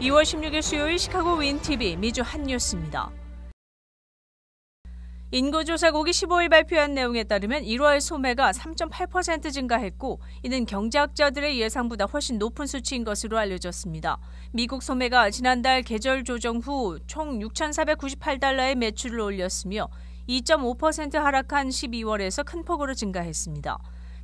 2월 16일 수요일 시카고 윈TV 미주 핫뉴스입니다. 인구조사국이 15일 발표한 내용에 따르면 1월 소매가 3.8% 증가했고 이는 경제학자들의 예상보다 훨씬 높은 수치인 것으로 알려졌습니다. 미국 소매가 지난달 계절 조정 후 총 6,498달러의 매출을 올렸으며 2.5% 하락한 12월에서 큰 폭으로 증가했습니다.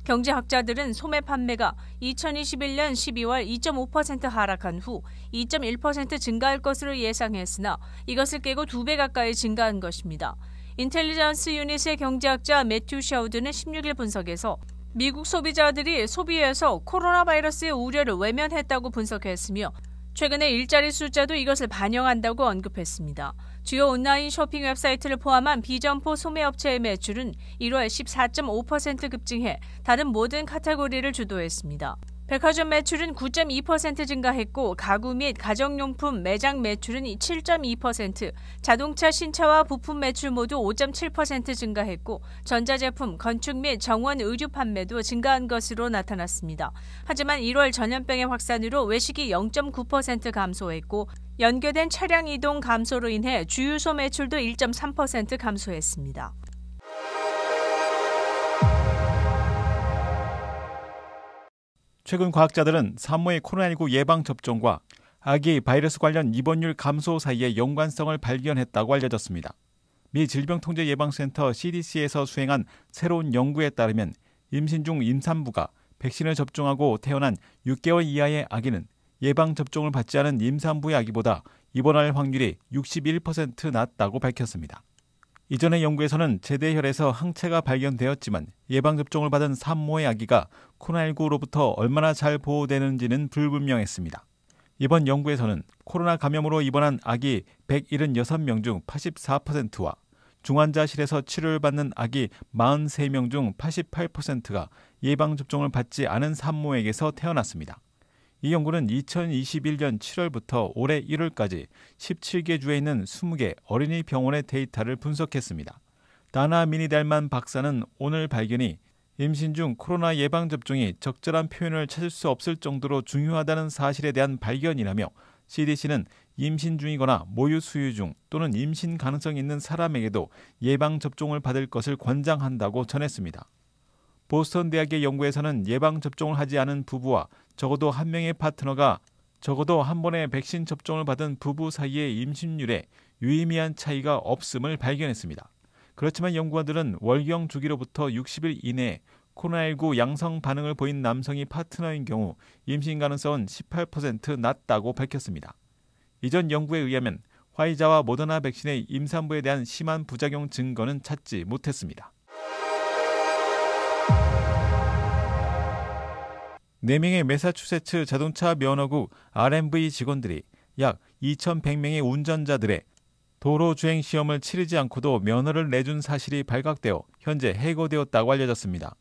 경제학자들은 소매 판매가 2021년 12월 2.5% 하락한 후 2.1% 증가할 것으로 예상했으나 이것을 깨고 2배 가까이 증가한 것입니다. 인텔리전스 유닛의 경제학자 매튜 샤우드는 16일 분석에서 미국 소비자들이 소비에서 코로나 바이러스의 우려를 외면했다고 분석했으며 최근의 일자리 숫자도 이것을 반영한다고 언급했습니다. 주요 온라인 쇼핑 웹사이트를 포함한 비점포 소매업체의 매출은 1월 14.5% 급증해 다른 모든 카테고리를 주도했습니다. 백화점 매출은 9.2% 증가했고 가구 및 가정용품 매장 매출은 7.2%, 자동차 신차와 부품 매출 모두 5.7% 증가했고 전자제품, 건축 및 정원 의류 판매도 증가한 것으로 나타났습니다. 하지만 1월 전염병의 확산으로 외식이 0.9% 감소했고 연계된 차량 이동 감소로 인해 주유소 매출도 1.3% 감소했습니다. 최근 과학자들은 산모의 코로나19 예방접종과 아기 바이러스 관련 입원율 감소 사이의 연관성을 발견했다고 알려졌습니다. 미 질병통제예방센터 CDC에서 수행한 새로운 연구에 따르면 임신 중 임산부가 백신을 접종하고 태어난 6개월 이하의 아기는 예방접종을 받지 않은 임산부의 아기보다 입원할 확률이 61% 낮다고 밝혔습니다. 이전의 연구에서는 제대혈에서 항체가 발견되었지만 예방접종을 받은 산모의 아기가 코로나19로부터 얼마나 잘 보호되는지는 불분명했습니다. 이번 연구에서는 코로나 감염으로 입원한 아기 176명 중 84%와 중환자실에서 치료를 받는 아기 43명 중 88%가 예방접종을 받지 않은 산모에게서 태어났습니다. 이 연구는 2021년 7월부터 올해 1월까지 17개 주에 있는 20개 어린이 병원의 데이터를 분석했습니다. 다나 미니달만 박사는 오늘 발견이 임신 중 코로나 예방접종이 적절한 표현을 찾을 수 없을 정도로 중요하다는 사실에 대한 발견이라며 CDC는 임신 중이거나 모유 수유 중 또는 임신 가능성이 있는 사람에게도 예방접종을 받을 것을 권장한다고 전했습니다. 보스턴 대학의 연구에서는 예방접종을 하지 않은 부부와 적어도 한 명의 파트너가 적어도 한 번의 백신 접종을 받은 부부 사이의 임신율에 유의미한 차이가 없음을 발견했습니다. 그렇지만 연구원들은 월경 주기로부터 60일 이내에 코로나19 양성 반응을 보인 남성이 파트너인 경우 임신 가능성은 18% 낮다고 밝혔습니다. 이전 연구에 의하면 화이자와 모더나 백신의 임산부에 대한 심한 부작용 증거는 찾지 못했습니다. 4명의 매사추세츠 자동차 면허국 R&V 직원들이 약 2,100명의 운전자들의 도로 주행 시험을 치르지 않고도 면허를 내준 사실이 발각되어 현재 해고되었다고 알려졌습니다.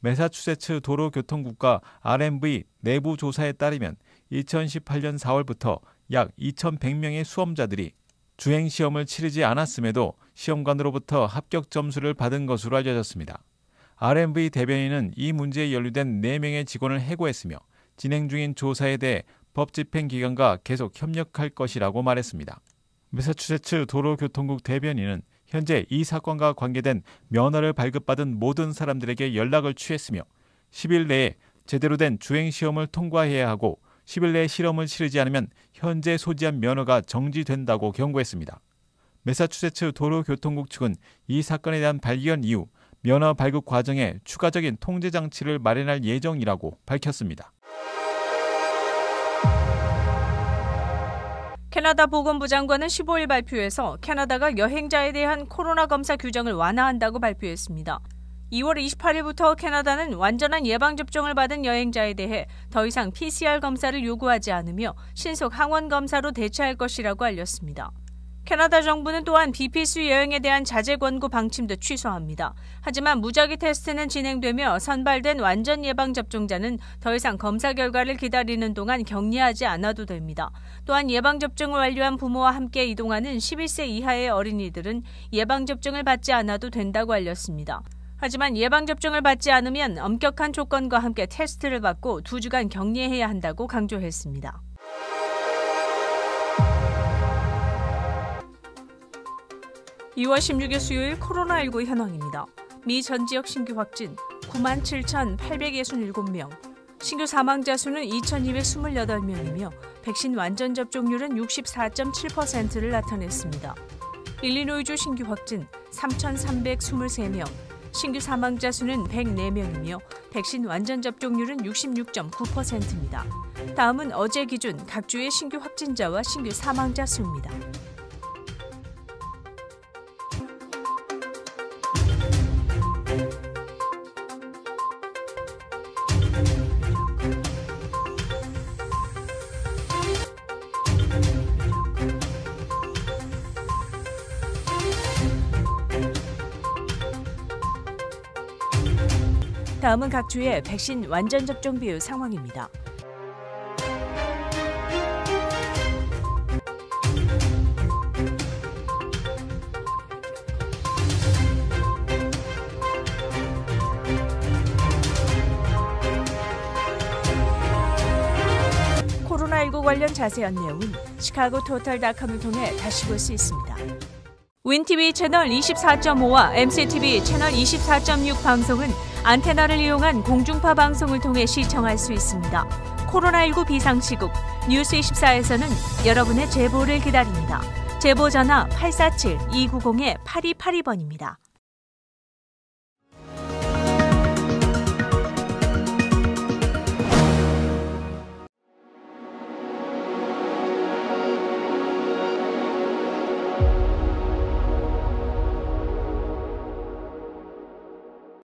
매사추세츠 도로교통국과 R&V 내부 조사에 따르면 2018년 4월부터 약 2,100명의 수험자들이 주행 시험을 치르지 않았음에도 시험관으로부터 합격 점수를 받은 것으로 알려졌습니다. R&V 대변인은 이 문제에 연루된 4명의 직원을 해고했으며 진행 중인 조사에 대해 법 집행 기관과 계속 협력할 것이라고 말했습니다. 매사추세츠 도로교통국 대변인은 현재 이 사건과 관계된 면허를 발급받은 모든 사람들에게 연락을 취했으며 10일 내에 제대로 된 주행 시험을 통과해야 하고 10일 내에 실험을 치르지 않으면 현재 소지한 면허가 정지된다고 경고했습니다. 매사추세츠 도로교통국 측은 이 사건에 대한 발견 이후 면허 발급 과정에 추가적인 통제 장치를 마련할 예정이라고 밝혔습니다. 캐나다 보건부 장관은 15일 발표에서 캐나다가 여행자에 대한 코로나 검사 규정을 완화한다고 발표했습니다. 2월 28일부터 캐나다는 완전한 예방접종을 받은 여행자에 대해 더 이상 PCR 검사를 요구하지 않으며 신속 항원 검사로 대체할 것이라고 알렸습니다. 캐나다 정부는 또한 비필수 여행에 대한 자제 권고 방침도 취소합니다. 하지만 무작위 테스트는 진행되며 선발된 완전 예방접종자는 더 이상 검사 결과를 기다리는 동안 격리하지 않아도 됩니다. 또한 예방접종을 완료한 부모와 함께 이동하는 11세 이하의 어린이들은 예방접종을 받지 않아도 된다고 알렸습니다. 하지만 예방접종을 받지 않으면 엄격한 조건과 함께 테스트를 받고 2주간 격리해야 한다고 강조했습니다. 2월 16일 수요일 코로나19 현황입니다. 미 전 지역 신규 확진 97,867명, 신규 사망자 수는 2,228명이며 백신 완전 접종률은 64.7%를 나타냈습니다. 일리노이주 신규 확진 3,323명, 신규 사망자 수는 104명이며 백신 완전 접종률은 66.9%입니다. 다음은 어제 기준 각 주의 신규 확진자와 신규 사망자 수입니다. 다음은 각 주의 백신 완전 접종 비율 상황입니다. 코로나19 관련 자세한 내용은 시카고토탈닷컴을 통해 다시 볼 수 있습니다. 윈TV 채널 24.5와 MCTV 채널 24.6 방송은 안테나를 이용한 공중파 방송을 통해 시청할 수 있습니다. 코로나19 비상시국 뉴스24에서는 여러분의 제보를 기다립니다. 제보 전화 847-290-8282번입니다.